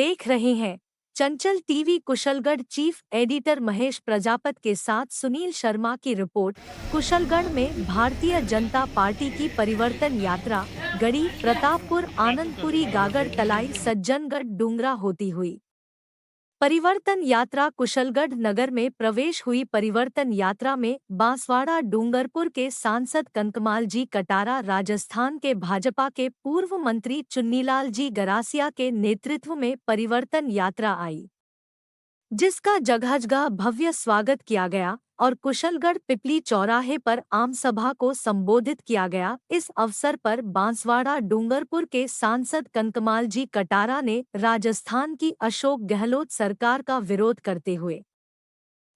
देख रहे हैं चंचल TV. Kushalgarh chief editor Mahesh Prajapat के साथ सुनील शर्मा की रिपोर्ट। कुशलगढ़ में भारतीय जनता पार्टी की परिवर्तन यात्रा गढ़ी, प्रतापपुर, आनंदपुरी, गागड़ तलाई, सज्जनगढ़, डूंगरा होती हुई परिवर्तन यात्रा कुशलगढ़ नगर में प्रवेश हुई। परिवर्तन यात्रा में बांसवाड़ा डूंगरपुर के सांसद कनकमाल जी कटारा, राजस्थान के भाजपा के पूर्व मंत्री चुन्नीलाल जी गरासिया के नेतृत्व में परिवर्तन यात्रा आई, जिसका जगह जगह भव्य स्वागत किया गया और कुशलगढ़ पिपली चौराहे पर आम सभा को संबोधित किया गया। इस अवसर पर बांसवाड़ा डूंगरपुर के सांसद कनकमाल जी कटारा ने राजस्थान की अशोक गहलोत सरकार का विरोध करते हुए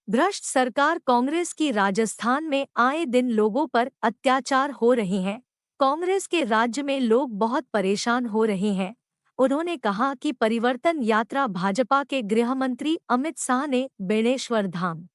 भ्रष्ट सरकार कांग्रेस की राजस्थान में आए दिन लोगों पर अत्याचार हो रहे हैं, कांग्रेस के राज्य में लोग बहुत परेशान हो रहे हैं। उन्होंने कहा कि परिवर्तन यात्रा भाजपा के गृह मंत्री अमित शाह ने बेणेश्वर धाम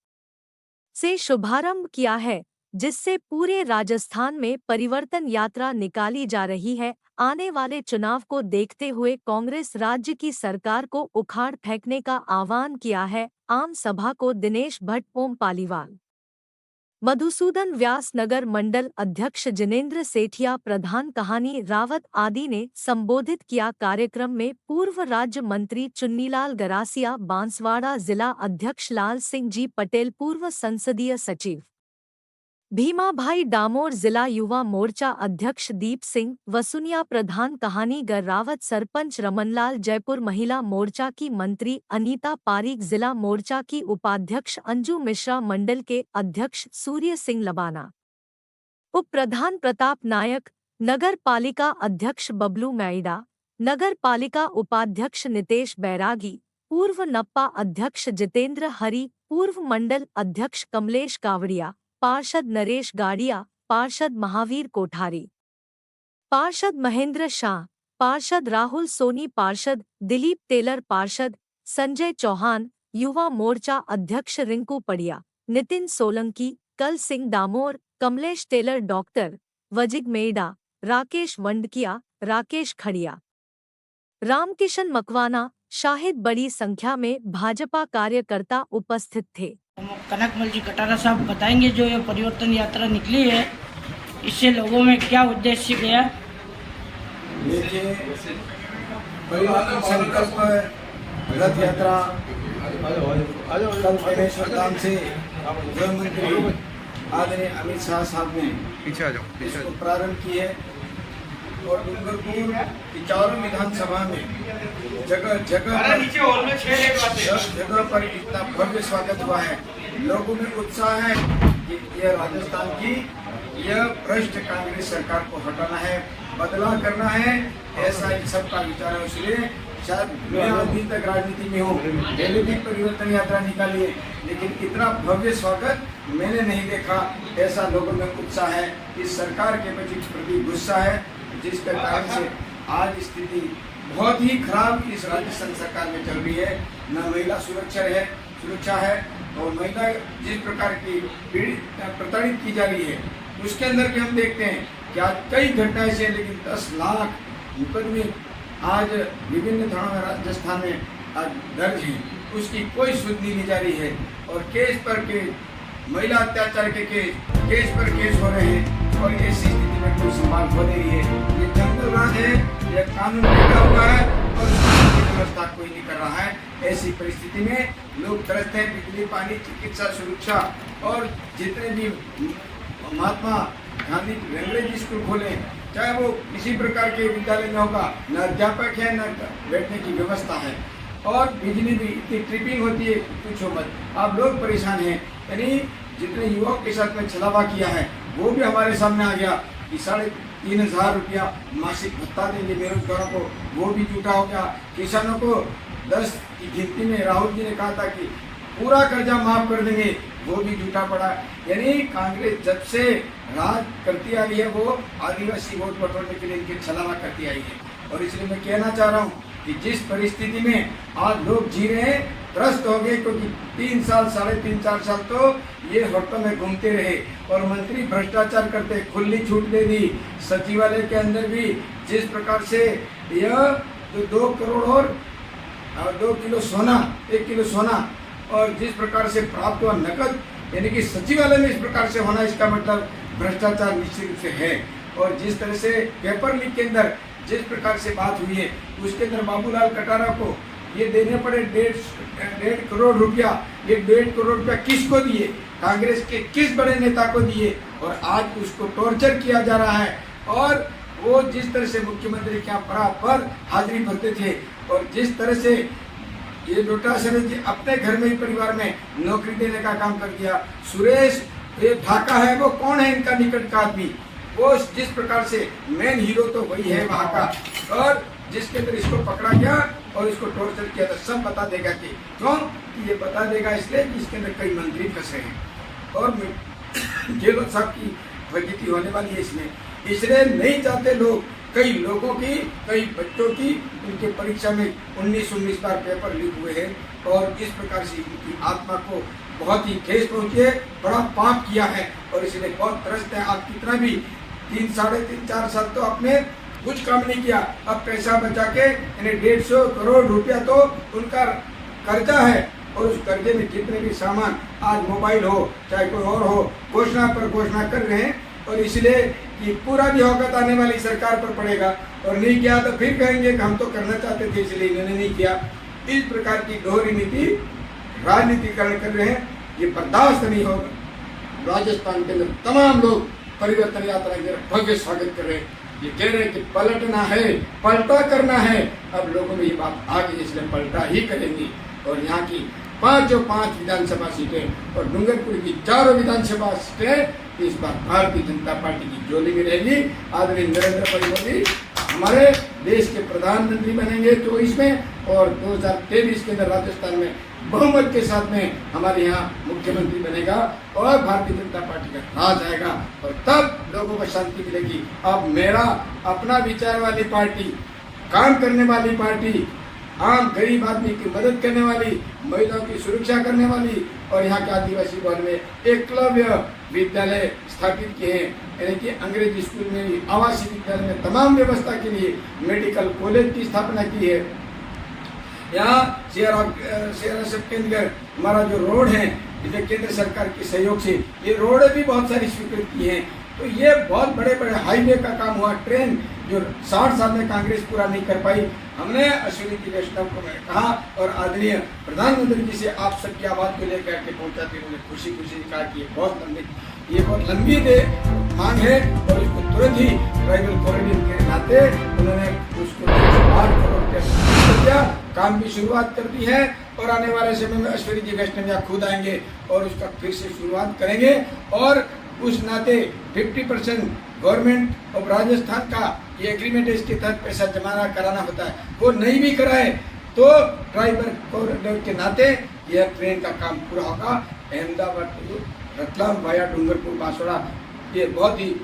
से शुभारंभ किया है, जिससे पूरे राजस्थान में परिवर्तन यात्रा निकाली जा रही है। आने वाले चुनाव को देखते हुए कांग्रेस राज्य की सरकार को उखाड़ फेंकने का आह्वान किया है। आम सभा को दिनेश भट्ट, ओम पालीवाल, मधुसूदन व्यास, नगर मंडल अध्यक्ष जिनेंद्र सेठिया, प्रधान कहानी रावत आदि ने संबोधित किया। कार्यक्रम में पूर्व राज्य मंत्री चुन्नीलाल गरासिया, बांसवाड़ा जिला अध्यक्ष लाल सिंह जी पटेल, पूर्व संसदीय सचिव भीमा भाई डामोर, जिला युवा मोर्चा अध्यक्ष दीप सिंह वसुनिया, प्रधान कहानी गर रावत, सरपंच रमनलाल, जयपुर महिला मोर्चा की मंत्री अनीता पारीक, जिला मोर्चा की उपाध्यक्ष अंजू मिश्रा, मंडल के अध्यक्ष सूर्य सिंह लबाना, उप प्रधान प्रताप नायक, नगर पालिका अध्यक्ष बबलू मैडा, नगर पालिका उपाध्यक्ष नितेश बैरागी, पूर्व नप्पा अध्यक्ष जितेंद्र हरी, पूर्व मंडल अध्यक्ष कमलेश कावड़िया, पार्षद नरेश गाड़िया, पार्षद महावीर कोठारी, पार्षद महेंद्र शाह, पार्षद राहुल सोनी, पार्षद दिलीप टेलर, पार्षद संजय चौहान, युवा मोर्चा अध्यक्ष रिंकू पड़िया, नितिन सोलंकी, कल सिंह डामोर, कमलेश टेलर, डॉक्टर वजिग मेड़ा, राकेश वंडकिया, राकेश खड़िया, रामकिशन मकवाना, शाहिद। बड़ी संख्या में भाजपा कार्यकर्ता उपस्थित थे। कनकमल जी कटारा साहब बताएंगे जो ये परिवर्तन यात्रा निकली है, इससे लोगों में क्या उद्देश्य गया। देखिए, परिवर्तन संकल्प रथ यात्रा कल बेणेश्वर धाम से गृह मंत्री आदरणीय अमित शाह साहब ने इसको प्रारंभ की है और डूंगरपुर की चारों विधानसभा में जगह जगह पर इतना भव्य स्वागत हुआ है। लोगों में उत्साह है कि यह राजस्थान की यह भ्रष्ट कांग्रेस सरकार को हटाना है, बदलाव करना है, ऐसा इन सबका विचार है। इसलिए शायद मैं अभी तक राजनीति में हूँ, पहले भी परिवर्तन यात्रा निकाली है, लेकिन इतना भव्य स्वागत मैंने नहीं देखा। ऐसा लोगों में उत्साह है, इस सरकार के प्रति गुस्सा है, जिसके कारण से आज स्थिति बहुत ही खराब इस राजस्थान सरकार में चल रही है। न महिला सुरक्षा है और महिला जिस प्रकार की प्रताड़ित की जा रही है, उसके अंदर भी हम देखते हैं कि आज कई घटनाएं से, लेकिन 10 लाख मुकदमे आज विभिन्न थानों में राजस्थान में आज दर्ज हैं, उसकी कोई सुनवाई नहीं जा रही है और केस पर केस, महिला अत्याचार के केस पर केस हो रहे हैं और ऐसी स्थिति में कोई संभाल हो नहीं है। ये जंगल राज है, यह कानून बिगड़ा हुआ है और उसकी व्यवस्था कोई नहीं कर रहा है। ऐसी परिस्थिति में लोग तरसते हैं। बिजली, पानी, चिकित्सा, सुरक्षा और जितने भी महात्मा गांधी अंग्रेजी स्कूल खोले, चाहे वो किसी प्रकार के विद्यालय में होगा, न अध्यापक है न बैठने की व्यवस्था है और बिजली भी इतनी ट्रिपिंग होती है, पूछो मत। आप लोग परेशान हैं। यानी जितने युवाओं के साथ में छलावा किया है वो भी हमारे सामने आ गया कि 3,500 रुपया मासिक भत्ता देंगे बेरोजगारों को, वो भी झूठा हो गया। किसानों को 10 की गिनती में राहुल जी ने कहा था कि पूरा कर्जा माफ कर देंगे, वो भी झूठा पड़ा। यानी कांग्रेस जब से राज करती आ रही है, वो आदिवासी वोट बटोरने के लिए इनके छलावा करती आई है। और इसलिए मैं कहना चाह रहा हूँ कि जिस परिस्थिति में आज लोग जी रहे हैं, त्रस्त हो गए, क्योंकि 3 साल, 3.5-4 साल तो ये हॉटों में घूमते रहे और मंत्री भ्रष्टाचार करते, खुली छूट दे दी। सचिवालय के अंदर भी जिस प्रकार से यह जो 2 करोड़ और 2 किलो सोना, 1 किलो सोना, और जिस प्रकार से प्राप्त हुआ नकद, यानी कि सचिवालय में इस प्रकार से होना, इसका मतलब भ्रष्टाचार निश्चित रूप से है। और जिस तरह से पेपर लीक के अंदर जिस प्रकार से बात हुई है, उसके अंदर बाबूलाल कटारा को ये देने पड़े 1.5 करोड़ रुपया। ये 1.5 करोड़ रुपया किसको दिए? कांग्रेस के किस बड़े नेता को दिए? और आज उसको टॉर्चर किया जा रहा है। और वो जिस तरह से मुख्यमंत्री के यहाँ बराबर हाजिरी भरते थे, और जिस तरह से ये डोटासरा जी अपने घर में ही परिवार में नौकरी देने का काम कर दिया। सुरेश ये ढाका है, वो कौन है इनका निकट का आदमी? वो जिस प्रकार से मेन हीरो तो वही है वहाँ का, और जिसके अंदर इसको पकड़ा गया और इसको टॉर्चर किया था, सब बता देगा कि क्यों? कि ये बता देगा इसलिए कि इसके अंदर कई मंत्री फंसे हैं और गहलोत साहब की फजीती होने वाली है इसमें। इसलिए नहीं चाहते लोग, कई लोगों की, कई बच्चों की, उनके परीक्षा में 19 बार पेपर लीक हुए हैं, और इस प्रकार से उनकी आत्मा को बहुत ही ठेस पहुंची है, बड़ा पाप किया है, और इसलिए बहुत त्रस्त है। आप कितना भी 3, साढ़े 3, 4 साल तो आपने कुछ काम नहीं किया, अब पैसा बचा के यानी 150 करोड़ रुपया तो उनका कर्जा है, और उस कर्जे में जितने भी सामान, आज मोबाइल हो चाहे कोई और हो, घोषणा पर घोषणा कर रहे हैं, और इसलिए कि पूरा भी औकत आने वाली सरकार पर पड़ेगा, और नहीं किया तो फिर कहेंगे कि हम तो करना चाहते थे इसलिए इन्होंने नहीं किया। इस प्रकार की दोहरी नीति राजनीतिकरण कर रहे हैं, ये बर्दाश्त नहीं होगा। राजस्थान के अंदर तमाम लोग परिवर्तन यात्रा के भव्य स्वागत कर रहे हैं, ये कह रहे हैं कि पलटना है, पलटा करना है। अब लोगों में ये बात आ गई, इसलिए पलटा ही करेंगी। और यहाँ की 5 विधानसभा सीटें और डूंगरपुर की 4 विधानसभा सीटें इस बार भारतीय जनता पार्टी की झोली में रहेगी। आदरणीय नरेंद्र भाई मोदी हमारे देश के प्रधानमंत्री बनेंगे 24 में, और 2023 के अंदर राजस्थान में बहुमत के साथ में हमारे यहाँ मुख्यमंत्री बनेगा, और भारतीय जनता पार्टी का राज आएगा, और तब लोगों को शांति मिलेगी। अब मेरा अपना विचार वाली पार्टी, काम करने वाली पार्टी, आम गरीब आदमी की मदद करने वाली, महिलाओं की सुरक्षा करने वाली, और यहाँ के आदिवासी भवन में एकलव्य विद्यालय स्थापित किए हैं, यानी कि अंग्रेजी स्कूल में, आवासीय विद्यालय में तमाम व्यवस्था के लिए मेडिकल कॉलेज की स्थापना की है। यहाँ शेरा सब के अंदर हमारा जो रोड है, इसे केंद्र सरकार के सहयोग से ये रोड भी बहुत सारी स्वीकृत की हैं। तो ये बहुत बड़े बड़े हाईवे का काम हुआ, ट्रेन जो 60 साल में कांग्रेस पूरा नहीं कर पाई, हमने अश्विनी जी वैष्णव को मैंने कहा, और आदरणीय प्रधानमंत्री जी से आप सबकी आवाज को लेकर के पहुंचाते हुए खुशी खुशी कहा कि ये बहुत लंबी मांग है, और इसको तुरंत ही ट्राइबल कॉरिडोर के नाते उन्होंने उसको 8 करोड़ रुपया काम की शुरुआत कर दी है, और आने वाले समय में अश्विनी जी वैष्णव यहाँ खुद आएंगे और उसका फिर से शुरुआत करेंगे। और उस नाते 50% गवर्नमेंट ऑफ राजस्थान का ये एग्रीमेंट है, इसके तहत पैसा जमा कराना होता है, वो नहीं भी कराए तो ट्राइबल कॉरिडोर के नाते यह ट्रेन का काम पूरा होगा। अहमदाबाद टू रतलाम वाया डूंगरपुर बांसवाड़ा, ये बहुत ही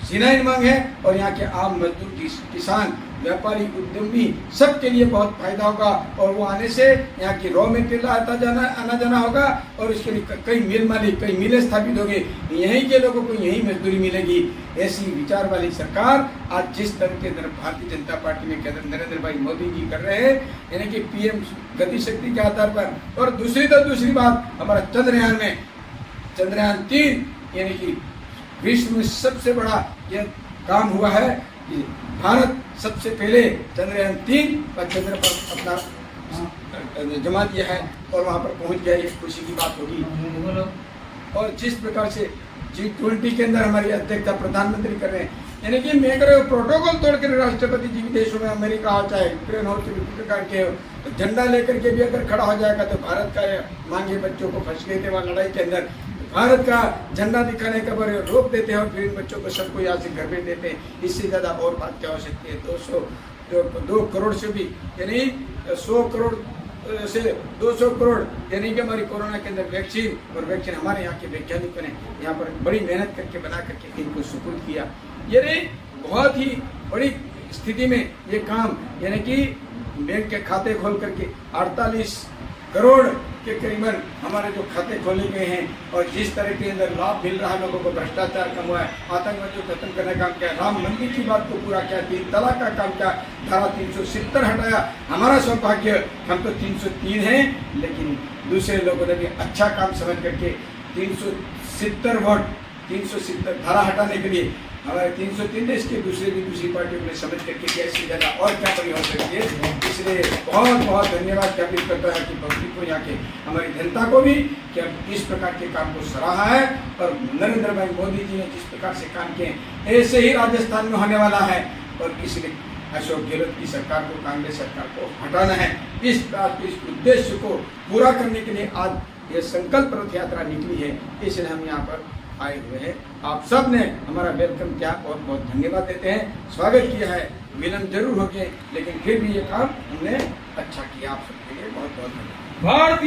सीनाइन मांग है, और यहाँ के आम मजदूर, किसान, व्यापारी, उद्यमी सबके लिए बहुत फायदा होगा, और वो आने से यहाँ की रॉ मटेरियल आना जाना होगा, और इसके लिए कई मिल मालिक, कई मिलें स्थापित होंगे, यहीं के लोगों को यहीं मजदूरी मिलेगी। ऐसी विचार वाली सरकार आज जिस तरह के भारतीय जनता पार्टी में नरेंद्र भाई मोदी जी कर रहे हैं, यानी कि पीएम गति शक्ति के आधार पर। और दूसरी बात, हमारा चंद्रयान 3 यानी कि विश्व में सबसे बड़ा यह काम हुआ है कि भारत सबसे पहले चंद्रयान 3 का चंद्र पर अपना जमा दिया है, और वहाँ पर पहुँच गया, एक खुशी की बात होगी। और जिस प्रकार से G20 के अंदर हमारी अध्यक्षता प्रधानमंत्री कर रहे हैं, यानी कि मैं कह रहा हूँ प्रोटोकॉल तोड़कर राष्ट्रपति जी विदेशों में, अमेरिका हो चाहे यूक्रेन हो, प्रकार के तो झंडा लेकर के भी अगर खड़ा हो जाएगा तो भारत का मांगे बच्चों को फंस गए थे वहाँ लड़ाई के अंदर, भारत का झंडा दिखाने का बारे रोक देते हैं, और फिर इन बच्चों को सबको यहाँ से घर भेज देते हैं। इससे ज़्यादा और बात क्या हो सकती है? 2 करोड़ से भी, यानी 100 करोड़ से 200 करोड़, यानी कि हमारी कोरोना के अंदर वैक्सीन हमारे यहाँ के वैज्ञानिकों ने यहाँ पर बड़ी मेहनत करके बना करके इनको सुपुर्द किया। यानी बहुत ही बड़ी स्थिति में ये काम, यानी कि बैंक के खाते खोल करके 48 करोड़ के करीबन हमारे जो खाते खोले गए हैं और जिस तरह के अंदर लाभ मिल रहा है लोगों को, भ्रष्टाचार कम हुआ है, आतंकवाद को खत्म करने का काम किया, राम मंदिर की बात को पूरा किया, 3 तलाक का काम किया, धारा 370 हटाया। हमारा सौभाग्य हम तो 303 हैं, लेकिन दूसरे लोगों ने भी अच्छा काम समझ करके 370 वोट 370 धारा हटाने के लिए हमारे 303 देश के दूसरी पार्टियों ने समझ करके कैसी ज्यादा और क्या बड़ी हो सकती है। इसलिए बहुत बहुत धन्यवाद ज्ञापित करता है कि पब्लिक को, यहाँ के हमारी जनता को भी, कि अब इस प्रकार के काम को सराहा है और नरेंद्र भाई मोदी जी ने जिस प्रकार से काम किए ऐसे ही राजस्थान में होने वाला है। और इसलिए अशोक गहलोत की सरकार को, कांग्रेस सरकार को हटाना है। इस उद्देश्य को पूरा करने के लिए आज ये संकल्प रथ यात्रा निकली है, इसलिए हम यहाँ पर आए हुए हैं। आप सब ने हमारा वेलकम किया और बहुत धन्यवाद देते हैं, स्वागत किया है। विलंब जरूर हो गए, लेकिन फिर भी ये काम हमने अच्छा किया। आप सबके लिए बहुत बहुत धन्यवाद।